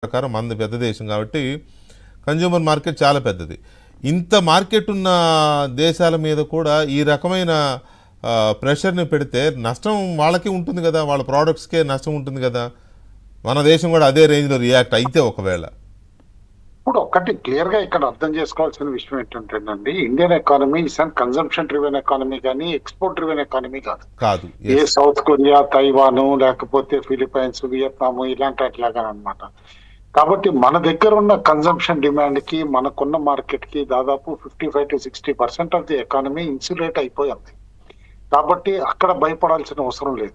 ప్రకారం మనది పెద్ద దేశం కాబట్టి కన్జ్యూమర్ మార్కెట్ చాలా పెద్దది. ఇంత మార్కెట్ ఉన్న దేశాల మీద కూడా ఈ రకమైన ప్రెషర్ని పెడితే నష్టం వాళ్ళకి ఉంటుంది కదా, వాళ్ళ ప్రోడక్ట్స్కే నష్టం ఉంటుంది కదా. మన దేశం కూడా అదే రేంజ్లో రియాక్ట్ అయితే ఒకవేళ ఇప్పుడు ఒకటి క్లియర్ గా ఇక్కడ అర్థం చేసుకోవాల్సిన విషయం ఏంటంటేనండి, Indian economy is and consumption driven economy కానీ ఎక్స్పోర్ట్ డ్రివెన్ ఎకానమీ కాదు. ఏ సౌత్ కొరియా, తైవాను, లేకపోతే ఫిలిప్పైన్స్, వియత్నాము ఇలాంటి అట్లాగా అనమాట. కాబట్టి మన దగ్గర ఉన్న కన్జంప్షన్ డిమాండ్ కి మనకున్న మార్కెట్ కి దాదాపు 55 to 60% of the economy insulate అయిపోయింది. కాబట్టి అక్కడ భయపడాల్సిన అవసరం లేదు.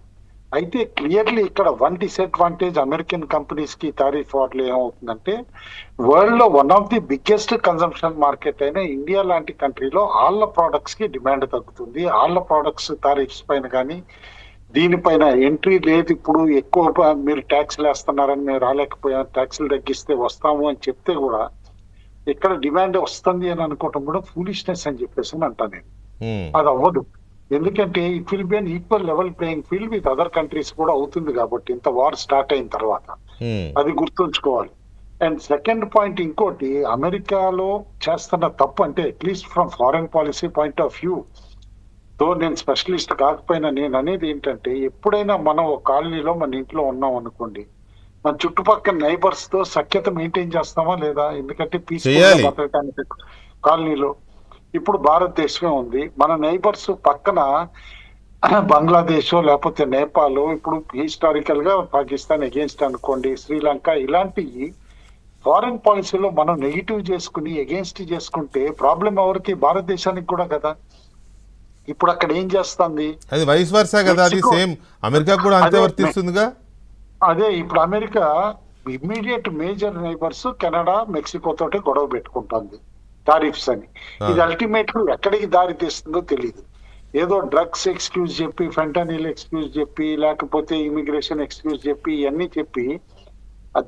అయితే క్లియర్లీ ఇక్కడ వన్ డిసడ్వాంటేజ్ అమెరికన్ కంపెనీస్ కి టారిఫ్ వార్లో ఏమవుతుందంటే, వరల్డ్ లో one of the biggest consumption market అయిన ఇండియా లాంటి కంట్రీలో ఆళ్ళ ప్రోడక్ట్స్ కి డిమాండ్ తగ్గుతుంది. ఆళ్ళ ప్రోడక్ట్స్ టారిఫ్స్ పైన కానీ దీనిపైన ఎంట్రీ లేదు. ఇప్పుడు ఎక్కువ మీరు ట్యాక్స్లు వేస్తున్నారని మేము రాలేకపోయాం, ట్యాక్స్లు తగ్గిస్తే వస్తాము అని చెప్తే కూడా ఇక్కడ డిమాండ్ వస్తుంది అని అనుకోవటం కూడా ఫూలిష్నెస్ అని చెప్పేసి అంటా నేను. అది అవ్వదు. ఎందుకంటే it will be an equal level playing field with other countries కూడా అవుతుంది కాబట్టి ఇంత వార్ స్టార్ట్ అయిన తర్వాత అది గుర్తుంచుకోవాలి. అండ్ సెకండ్ పాయింట్ ఇంకోటి, అమెరికాలో చేస్తున్న తప్పు అంటే at least from foreign policy point of view తో నేను స్పెషలిస్ట్ కాకపోయినా నేను అనేది ఏంటంటే, ఎప్పుడైనా మనం ఒక కాలనీలో మన ఇంట్లో ఉన్నాం అనుకోండి, మన చుట్టుపక్కల నైబర్స్ తో సఖ్యత మెయింటైన్ చేస్తామా లేదా? ఎందుకంటే పీస్ఫుల్ బతకడానికి కాలనీలో ఇప్పుడు భారతదేశమే ఉంది, మన నైబర్స్ పక్కన బంగ్లాదేశ్ లేకపోతే నేపాల్, ఇప్పుడు హిస్టారికల్ గా పాకిస్తాన్ అగేన్స్ట్ అనుకోండి, శ్రీలంక, ఇలాంటివి ఫారెన్ పాలసీలో మనం నెగిటివ్ చేసుకుని అగేన్స్ట్ చేసుకుంటే ప్రాబ్లం ఎవరికి? భారతదేశానికి కూడా కదా. ఇప్పుడు అక్కడ ఏం చేస్తుంది, అది వైస్ వర్సా కదా, అది సేమ్ అమెరికా కూడా అంతే వర్తిస్తుందిగా. అదే ఇప్పుడు America immediate major neighbours Canada, Mexico తోటి గొడవ పెట్టుకుంటుంది టారిఫ్స్ అని. ఇది అల్టిమేట్ గా ఎక్కడికి దారి తీస్తుందో తెలియదు. ఏదో డ్రగ్స్ ఎక్స్క్యూజ్ చెప్పి, ఫెంటనిల్ ఎక్స్క్యూజ్ చెప్పి, లేకపోతే ఇమిగ్రేషన్ ఎక్స్క్యూజ్ చెప్పి, ఇవన్నీ చెప్పి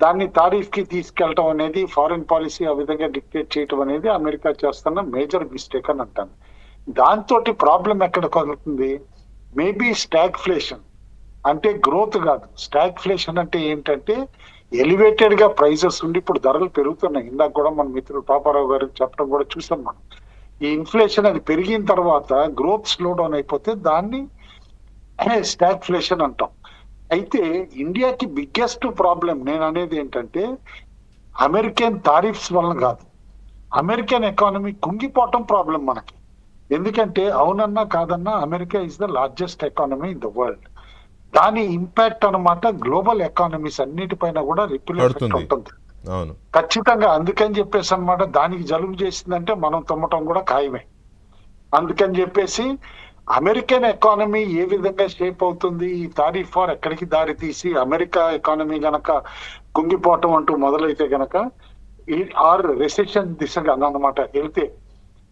దాన్ని తారీఫ్ కి తీసుకెళ్ళటం అనేది, ఫారెన్ పాలసీ ఆ విధంగా డిక్టేట్ చేయటం అనేది అమెరికా చేస్తున్న మేజర్ మిస్టేక్ అని అంటాను. దాంతో ప్రాబ్లం ఎక్కడ కలుగుతుంది? మేబీ స్టాగ్ఫ్లేషన్ అంటే గ్రోత్ కాదు. స్టాగ్ఫ్లేషన్ అంటే ఏంటంటే ఎలివేటెడ్ గా ప్రైజెస్ ఉండి ఇప్పుడు ధరలు పెరుగుతున్నాయి. ఇందాక కూడా మన మిత్రుడు పాపారావు గారు చెప్పడం కూడా చూసాం మనం. ఈ ఇన్ఫ్లేషన్ అది పెరిగిన తర్వాత గ్రోత్ స్లో డౌన్ అయిపోతే దాన్ని స్టాగ్ఫ్లేషన్ అంటాం. అయితే ఇండియాకి బిగ్గెస్ట్ ప్రాబ్లం నేను అనేది ఏంటంటే, అమెరికన్ టారిఫ్స్ వలన కాదు, అమెరికన్ ఎకానమీ కుంగిపోవటం ప్రాబ్లం మనకి. ఎందుకంటే అవునన్నా కాదన్నా America is the largest economy in the world. దాని ఇంపాక్ట్ అన్నమాట గ్లోబల్ ఎకానమీస్ అన్నిటిపైన కూడా రిపిల్ ఎఫెక్ట్ ఉంటుంది ఖచ్చితంగా. అందుకని చెప్పేసి అన్నమాట, దానికి జలుబు చేసిందంటే మనం తుమ్మటం కూడా ఖాయమే. అందుకని చెప్పేసి అమెరికన్ ఎకానమీ ఏ విధంగా షేప్ అవుతుంది, ఈ టారిఫ్ వార్ ఎక్కడికి దారి తీసి అమెరికా ఎకానమీ గనక కుంగిపోవటం అంటూ మొదలైతే గనక ఆర్ రెసెషన్ దిశగా అన్నమాట వెళ్తే,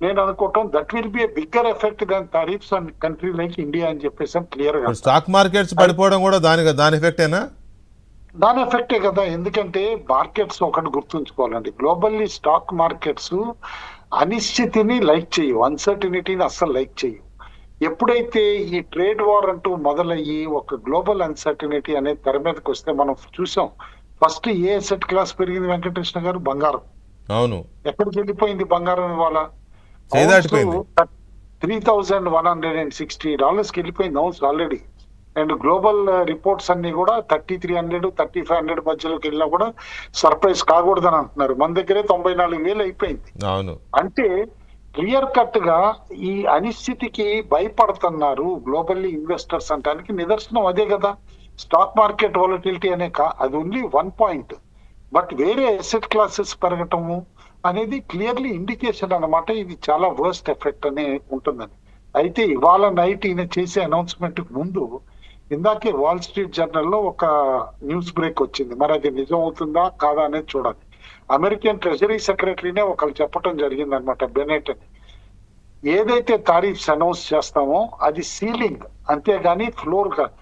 నేను అనుకోవటం that will be a bigger effect than tariffs on country like India అని చెప్పేసి క్లియర్ గా. స్టాక్ మార్కెట్స్ పడిపోవడం కూడా దాని ఎఫెక్టేనా? దాని ఎఫెక్టే కదా. ఎందుకంటే మార్కెట్స్ ఒకటి గుర్తుంచుకోవాలండి, గ్లోబల్లీ స్టాక్ మార్కెట్స్ అనిశ్చితిని లైక్ చేయవు, అన్సర్టినిటీని అస్సలు లైక్ చేయవు. ఎప్పుడైతే ఈ ట్రేడ్ వార్ అంటూ మొదలయ్యి ఒక గ్లోబల్ అన్సర్టినిటీ అనేది తెర మీదకి వస్తే మనం చూసాం. ఫస్ట్ ఏ అసెట్ క్లాస్ పెరిగింది వెంకటకృష్ణ గారు? బంగారం. అవును. ఎక్కడికి వెళ్ళిపోయింది బంగారం? ఇవాళ $3,160 వెళ్ళిపోయింది అవున్స్ ఆల్రెడీ. అండ్ గ్లోబల్ రిపోర్ట్స్ అన్ని కూడా 3,300, 3,500 మధ్యలోకి వెళ్ళినా కూడా సర్ప్రైజ్ కాకూడదని అంటున్నారు. మన దగ్గరే 94,000 అయిపోయింది. అంటే క్లియర్ కట్ గా ఈ అనిశ్చితికి భయపడుతున్నారు గ్లోబల్లీ ఇన్వెస్టర్స్ అంటానికి నిదర్శనం అదే కదా. స్టాక్ మార్కెట్ వాలటిలిటీ అనే అది ఓన్లీ వన్ పాయింట్, బట్ వేరే అసెట్ క్లాసెస్ పెరగటము అనేది క్లియర్లీ ఇండికేషన్ అన్నమాట. ఇది చాలా వర్స్ట్ ఎఫెక్ట్ అనే ఉంటుందని. అయితే ఇవాళ నైట్ ఈయన చేసే అనౌన్స్మెంట్ ముందు ఇందాకే వాల్ స్ట్రీట్ జర్నల్లో ఒక న్యూస్ బ్రేక్ వచ్చింది. మరి అది నిజం అవుతుందా కాదా అనేది చూడాలి. అమెరికన్ ట్రెజరీ సెక్రటరీనే ఒకళ్ళు చెప్పడం జరిగింది అనమాట, బెనెట్ అని. ఏదైతే టారిఫ్స్ అనౌన్స్ చేస్తామో అది సీలింగ్, అంతేగాని ఫ్లోర్ కాదు.